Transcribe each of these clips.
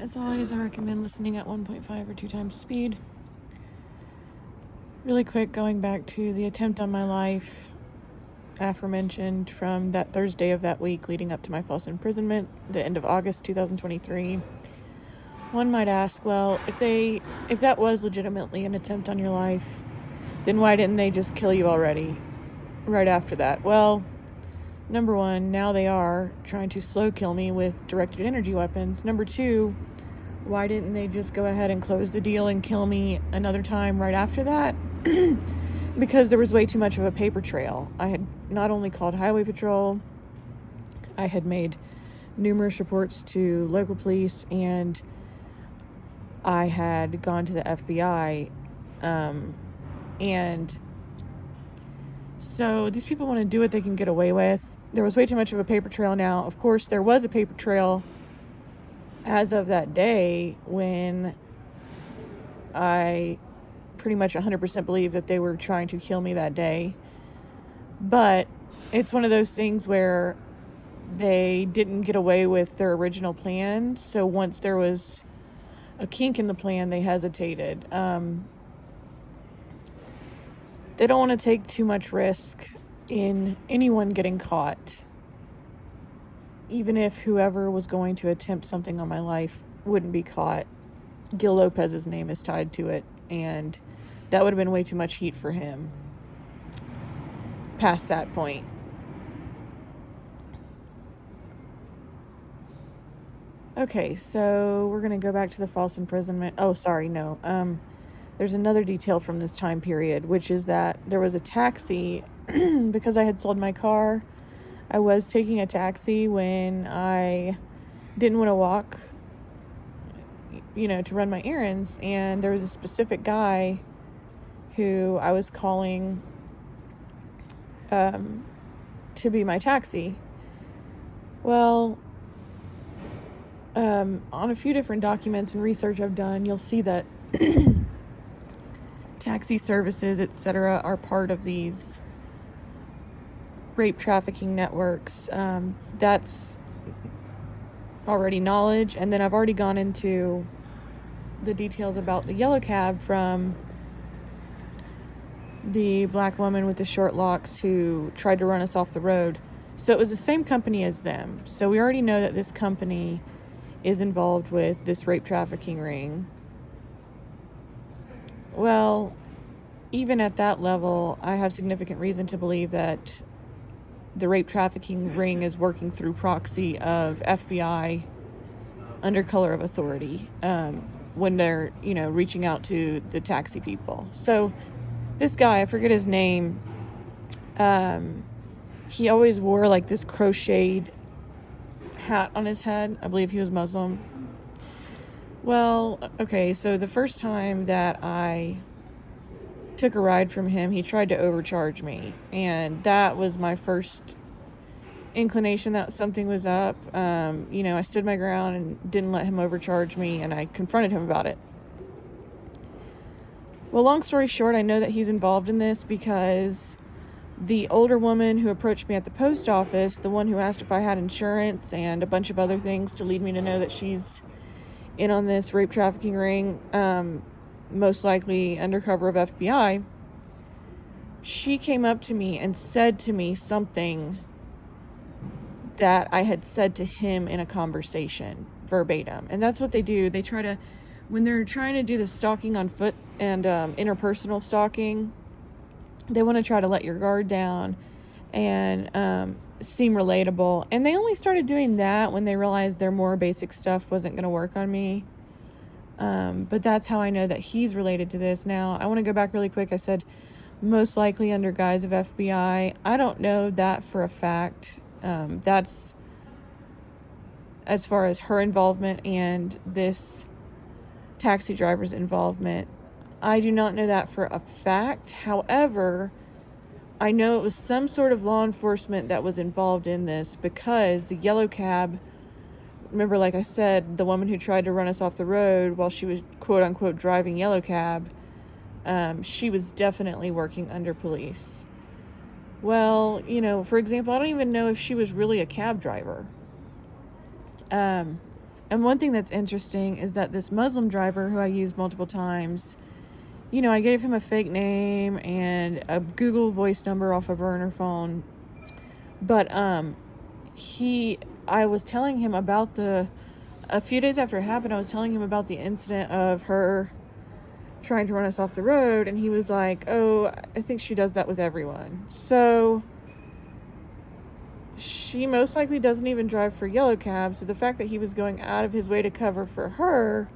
As always, I recommend listening at 1.5 or 2 times speed. Really quick, going back to the attempt on my life, aforementioned, from that Thursday of that week leading up to my false imprisonment, the end of August 2023. One might ask, well, if that was legitimately an attempt on your life, then why didn't they just kill you already right after that? Well, number one, now they are trying to slow kill me with directed energy weapons. Number two, why didn't they just go ahead and close the deal and kill me another time right after that? Because there was way too much of a paper trail. I had not only called Highway Patrol, I had made numerous reports to local police, and I had gone to the FBI. And so these people want to do what they can get away with. There was way too much of a paper trail now. Of course, there was a paper trail as of that day when I pretty much 100% believe that they were trying to kill me that day. But it's one of those things where they didn't get away with their original plan. So once there was a kink in the plan, they hesitated. They don't want to take too much risk in anyone getting caught, even if whoever was going to attempt something on my life wouldn't be caught. Gil Lopez's name is tied to it, and that would have been way too much heat for him past that point. Okay, so we're going to go back to the false imprisonment. Oh, sorry, no. There's another detail from this time period, which is that there was a taxi, because I had sold my car. I was taking a taxi when I didn't want to walk, to run my errands, and there was a specific guy who I was calling to be my taxi. Well, on a few different documents and research I've done, you'll see that taxi services, etc., are part of these rape trafficking networks. That's already knowledge. And then I've already gone into the details about the yellow cab from the black woman with the short locks who tried to run us off the road. So it was the same company as them. So we already know that this company is involved with this rape trafficking ring. Well, even at that level, I have significant reason to believe that the rape trafficking ring is working through proxy of FBI under color of authority when they're, reaching out to the taxi people. So this guy, I forget his name, he always wore like this crocheted hat on his head. I believe he was Muslim. Well, okay, so the first time that I took a ride from him, he tried to overcharge me, and that was my first inclination that something was up. I stood my ground and didn't let him overcharge me, and I confronted him about it. Well, long story short, I know that he's involved in this because the older woman who approached me at the post office, the one who asked if I had insurance and a bunch of other things to lead me to know that she's in on this rape trafficking ring, most likely undercover of FBI, she came up to me and said to me something that I had said to him in a conversation, verbatim. And that's what they do. They try to, when they're trying to do the stalking on foot and interpersonal stalking, they want to try to let your guard down and seem relatable. And they only started doing that when they realized their more basic stuff wasn't going to work on me. But that's how I know that he's related to this. Now, I want to go back really quick. I said most likely under guise of FBI. I don't know that for a fact. That's as far as her involvement and this taxi driver's involvement. I do not know that for a fact. However, I know it was some sort of law enforcement that was involved in this, because the yellow cab, remember, like I said, the woman who tried to run us off the road while she was quote unquote driving yellow cab, she was definitely working under police. Well, for example, I don't even know if she was really a cab driver. And one thing that's interesting is that this Muslim driver who I used multiple times, I gave him a fake name and a Google voice number off a burner phone. But I was telling him about a few days after it happened, I was telling him about the incident of her trying to run us off the road, and he was like, oh, I think she does that with everyone. So she most likely doesn't even drive for yellow cab, so the fact that he was going out of his way to cover for her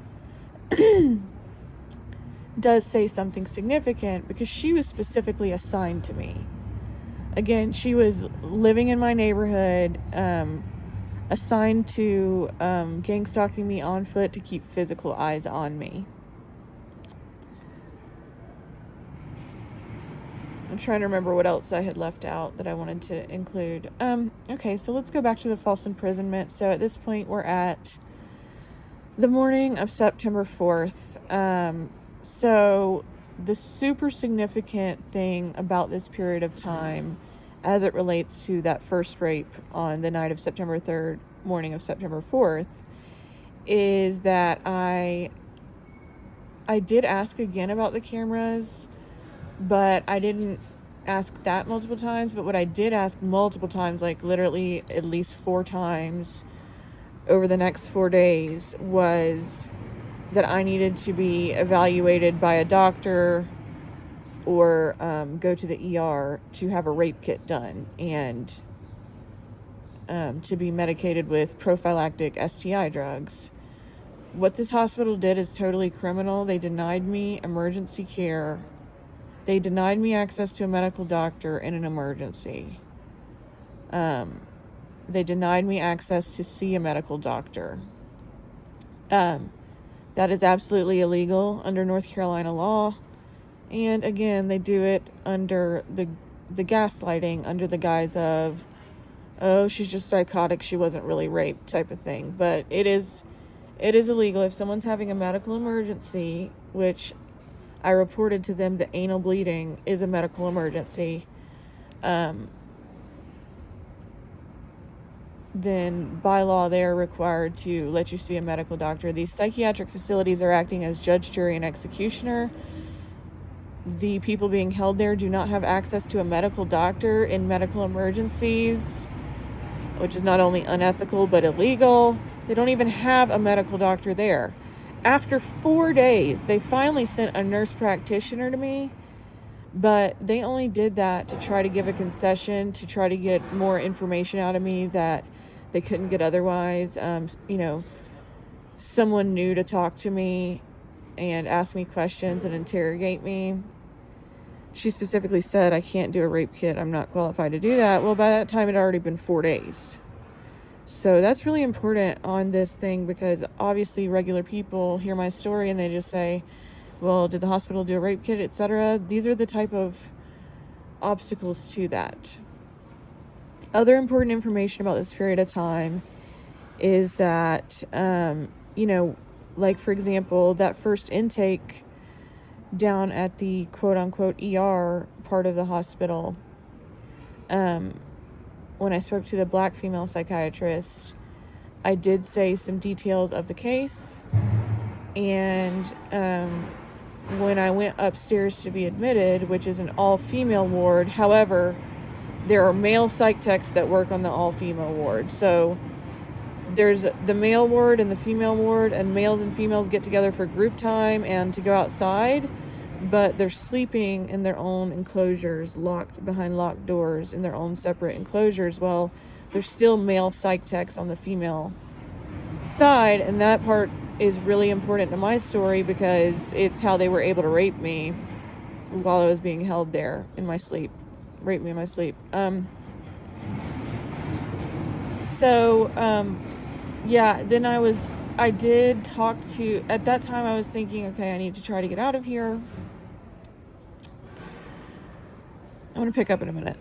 does say something significant, because she was specifically assigned to me. Again, she was living in my neighborhood, assigned to gang stalking me on foot to keep physical eyes on me. I'm trying to remember what else I had left out that I wanted to include. Okay, so let's go back to the false imprisonment. So at this point, we're at the morning of September 4th. So the super significant thing about this period of time, as it relates to that first rape on the night of September 3rd, morning of September 4th, is that I did ask again about the cameras, but I didn't ask that multiple times. But what I did ask multiple times, like literally at least 4 times over the next 4 days, was that I needed to be evaluated by a doctor or go to the ER to have a rape kit done, and to be medicated with prophylactic STI drugs. What this hospital did is totally criminal. They denied me emergency care. They denied me access to a medical doctor in an emergency. They denied me access to see a medical doctor. That is absolutely illegal under North Carolina law. And again, they do it under the gaslighting, under the guise of, oh, she's just psychotic, she wasn't really raped type of thing. But it is illegal. If someone's having a medical emergency, which I reported to them that anal bleeding is a medical emergency, then by law they are required to let you see a medical doctor. These psychiatric facilities are acting as judge, jury, and executioner. The people being held there do not have access to a medical doctor in medical emergencies, which is not only unethical but illegal. They don't even have a medical doctor there. After 4 days, they finally sent a nurse practitioner to me, but they only did that to try to give a concession, to try to get more information out of me that they couldn't get otherwise. Someone new to talk to me and ask me questions and interrogate me. She specifically said, I can't do a rape kit. I'm not qualified to do that. Well, by that time, it had already been 4 days. So that's really important on this thing, because obviously regular people hear my story and they just say, well, did the hospital do a rape kit, etc.? These are the type of obstacles to that. Other important information about this period of time is that, like, for example, that first intake down at the quote-unquote ER part of the hospital, when I spoke to the black female psychiatrist, I did say some details of the case, and when I went upstairs to be admitted, which is an all-female ward, however, there are male psych techs that work on the all-female ward. So there's the male ward and the female ward, and males and females get together for group time and to go outside, but they're sleeping in their own enclosures, locked behind locked doors in their own separate enclosures. Well, there's still male psych techs on the female side, and that part is really important to my story because it's how they were able to rape me while I was being held there in my sleep. Rape me in my sleep. Yeah, then I did talk to, at that time I was thinking, okay, I need to try to get out of here. I'm going to pick up in a minute.